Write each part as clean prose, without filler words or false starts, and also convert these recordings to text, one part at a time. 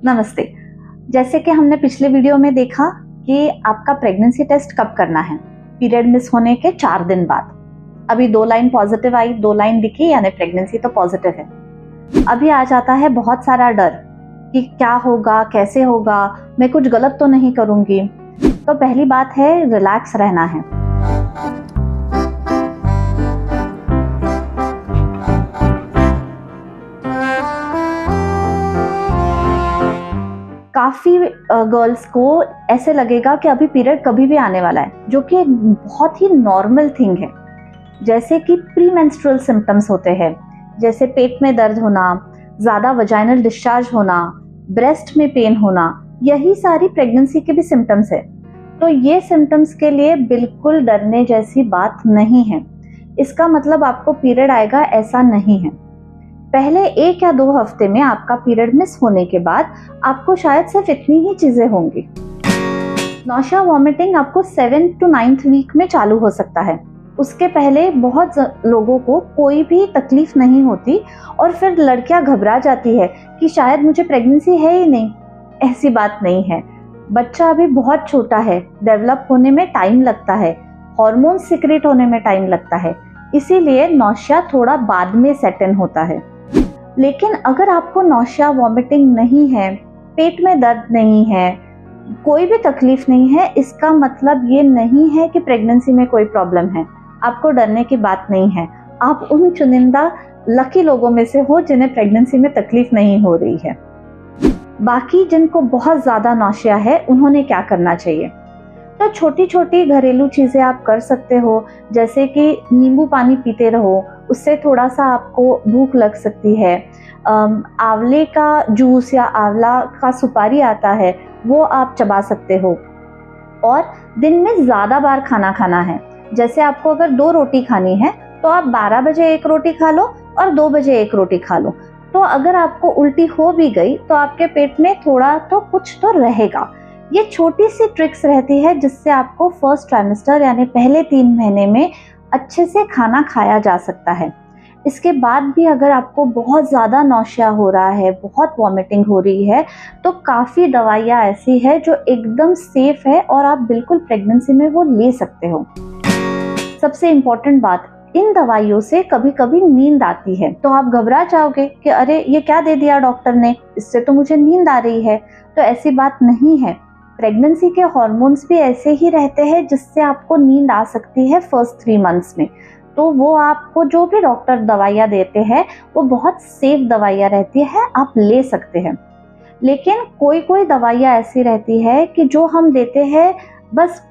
नमस्ते। जैसे कि हमने पिछले वीडियो में देखा कि आपका प्रेगनेंसी टेस्ट कब करना है, पीरियड मिस होने के 4 दिन बाद। अभी 2 लाइन पॉजिटिव आई, 2 लाइन दिखी, यानी प्रेगनेंसी तो पॉजिटिव है। अभी आ जाता है बहुत सारा डर कि क्या होगा, कैसे होगा, मैं कुछ गलत तो नहीं करूंगी। तो पहली बात है, रिलैक्स रहना है। काफ़ी गर्ल्स को ऐसे लगेगा कि अभी पीरियड कभी भी आने वाला है, जो कि एक बहुत ही नॉर्मल थिंग है। जैसे कि प्री मेंस्ट्रुअल सिम्टम्स होते हैं, जैसे पेट में दर्द होना, ज़्यादा वजाइनल डिस्चार्ज होना, ब्रेस्ट में पेन होना, यही सारी प्रेगनेंसी के भी सिम्टम्स है। तो ये सिम्टम्स के लिए बिल्कुल डरने जैसी बात नहीं है। इसका मतलब आपको पीरियड आएगा ऐसा नहीं है। पहले 1 या 2 हफ्ते में आपका पीरियड मिस होने के बाद आपको शायद सिर्फ इतनी ही चीजें होंगी। नौशिया वॉमिटिंग आपको 7th to 9th वीक में चालू हो सकता है। उसके पहले बहुत लोगों को कोई भी तकलीफ नहीं होती और फिर लड़कियां घबरा जाती है कि शायद मुझे प्रेगनेंसी है ही नहीं। ऐसी बात नहीं है। बच्चा अभी बहुत छोटा है, डेवलप होने में टाइम लगता है, हार्मोन सिक्रेट होने में टाइम लगता है, इसीलिए नौशिया थोड़ा बाद में सेट इन होता है। लेकिन अगर आपको नौशिया वॉमिटिंग नहीं है, पेट में दर्द नहीं है, कोई भी तकलीफ नहीं है, इसका मतलब ये नहीं है कि प्रेगनेंसी में कोई प्रॉब्लम है। आपको डरने की बात नहीं है। आप उन चुनिंदा लकी लोगों में से हो जिन्हें प्रेगनेंसी में तकलीफ नहीं हो रही है। बाकी जिनको बहुत ज़्यादा नौशिया है, उन्होंने क्या करना चाहिए? तो छोटी छोटी घरेलू चीज़ें आप कर सकते हो, जैसे कि नींबू पानी पीते रहो, उससे थोड़ा सा आपको भूख लग सकती है। आंवले का जूस या आंवला का सुपारी आता है, वो आप चबा सकते हो। और दिन में ज़्यादा बार खाना खाना है। जैसे आपको अगर 2 रोटी खानी है तो आप 12 बजे 1 रोटी खा लो और 2 बजे 1 रोटी खा लो। तो अगर आपको उल्टी हो भी गई तो आपके पेट में थोड़ा तो कुछ तो रहेगा। ये छोटी सी ट्रिक्स रहती है जिससे आपको फर्स्ट ट्राइमेस्टर यानी पहले 3 महीने में अच्छे से खाना खाया जा सकता है। इसके बाद भी अगर आपको बहुत ज़्यादा नौशिया हो रहा है, बहुत वॉमिटिंग हो रही है, तो काफ़ी दवाइयाँ ऐसी है जो एकदम सेफ है और आप बिल्कुल प्रेगनेंसी में वो ले सकते हो। सबसे इम्पोर्टेंट बात, इन दवाइयों से कभी कभी नींद आती है, तो आप घबरा जाओगे कि अरे ये क्या दे दिया डॉक्टर ने, इससे तो मुझे नींद आ रही है। तो ऐसी बात नहीं है। प्रेगनेंसी के हार्मोन्स भी ऐसे ही रहते हैं जिससे आपको नींद आ सकती है फर्स्ट 3 मंथ्स में। तो वो आपको जो भी डॉक्टर दवाइयाँ देते हैं वो बहुत सेफ दवाइयाँ रहती है, आप ले सकते हैं। लेकिन कोई कोई दवाइयाँ ऐसी रहती है कि जो हम देते हैं बस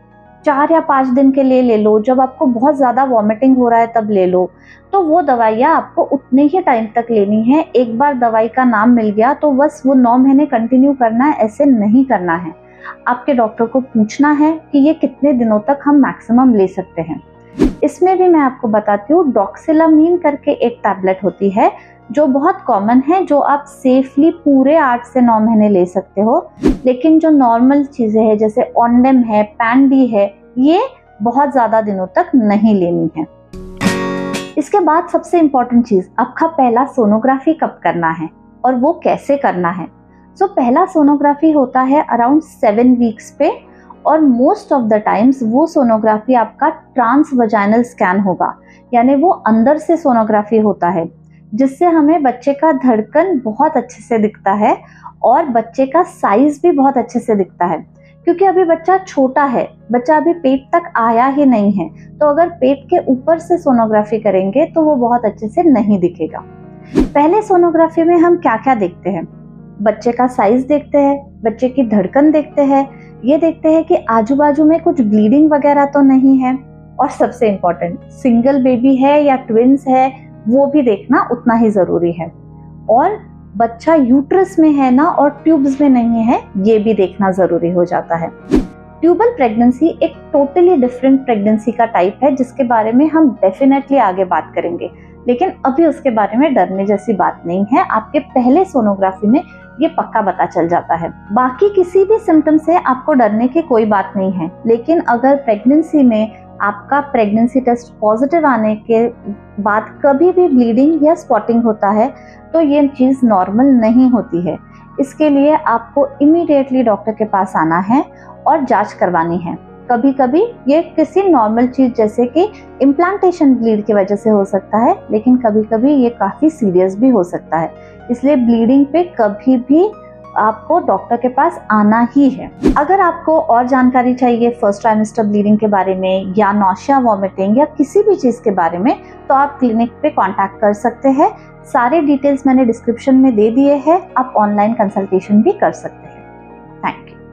4 या 5 दिन के लिए ले लो, जब आपको बहुत ज़्यादा वॉमिटिंग हो रहा है तब ले लो। तो वो दवाइयाँ आपको उतने ही टाइम तक लेनी है। एक बार दवाई का नाम मिल गया तो बस वो 9 महीने कंटिन्यू करना है, ऐसे नहीं करना है। आपके डॉक्टर को पूछना है कि ये कितने दिनों तक हम मैक्सिमम ले सकते हैं। इसमें भी मैं आपको बताती हूँ, डॉक्सिलामीन करके एक टैबलेट होती है जो बहुत कॉमन है, जो आप सेफली पूरे 8 से 9 महीने ले सकते हो। लेकिन जो नॉर्मल चीज़ें हैं जैसे ऑन्डेम है, पैंडी है, ये बहुत ज़्यादा दिनों तक नहीं लेनी है। इसके बाद सबसे इम्पोर्टेंट चीज़, आपका पहला सोनोग्राफी कब करना है और वो कैसे करना है। सो पहला सोनोग्राफी होता है अराउंड 7 वीक्स पे, और मोस्ट ऑफ द टाइम्स वो सोनोग्राफी आपका ट्रांस वजाइनल स्कैन होगा, यानी वो अंदर से सोनोग्राफी होता है, जिससे हमें बच्चे का धड़कन बहुत अच्छे से दिखता है और बच्चे का साइज भी बहुत अच्छे से दिखता है। क्योंकि अभी बच्चा छोटा है, बच्चा अभी पेट तक आया ही नहीं है, तो अगर पेट के ऊपर से सोनोग्राफी करेंगे तो वो बहुत अच्छे से नहीं दिखेगा। पहले सोनोग्राफी में हम क्या क्या देखते हैं? बच्चे का साइज देखते हैं, बच्चे की धड़कन देखते हैं, ये देखते हैं कि आजू बाजू में कुछ ब्लीडिंग वगैरह तो नहीं है, और सबसे इम्पोर्टेंट, सिंगल बेबी है या ट्विंस है, वो भी देखना उतना ही जरूरी है। और बच्चा यूट्रस में है ना और ट्यूब्स में नहीं है, ये भी देखना जरूरी हो जाता है। ट्यूबल प्रेगनेंसी एक टोटली डिफरेंट प्रेगनेंसी का टाइप है, जिसके बारे में हम डेफिनेटली आगे बात करेंगे, लेकिन अभी उसके बारे में डरने जैसी बात नहीं है। आपके पहले सोनोग्राफी में ये पक्का पता चल जाता है। बाकी किसी भी सिम्टम से आपको डरने की कोई बात नहीं है। लेकिन अगर प्रेगनेंसी में आपका प्रेगनेंसी टेस्ट पॉजिटिव आने के बाद कभी भी ब्लीडिंग या स्पॉटिंग होता है तो ये चीज़ नॉर्मल नहीं होती है। इसके लिए आपको इमीडिएटली डॉक्टर के पास आना है और जांच करवानी है। कभी कभी ये किसी नॉर्मल चीज जैसे कि इम्प्लांटेशन ब्लीड की वजह से हो सकता है, लेकिन कभी कभी ये काफी सीरियस भी हो सकता है। इसलिए ब्लीडिंग पे कभी भी आपको डॉक्टर के पास आना ही है। अगर आपको और जानकारी चाहिए फर्स्ट ट्राइमेस्टर ब्लीडिंग के बारे में या नौशिया, वॉमिटिंग या किसी भी चीज के बारे में, तो आप क्लिनिक पे कांटेक्ट कर सकते हैं। सारे डिटेल्स मैंने डिस्क्रिप्शन में दे दिए हैं। आप ऑनलाइन कंसल्टेशन भी कर सकते हैं। Thank you.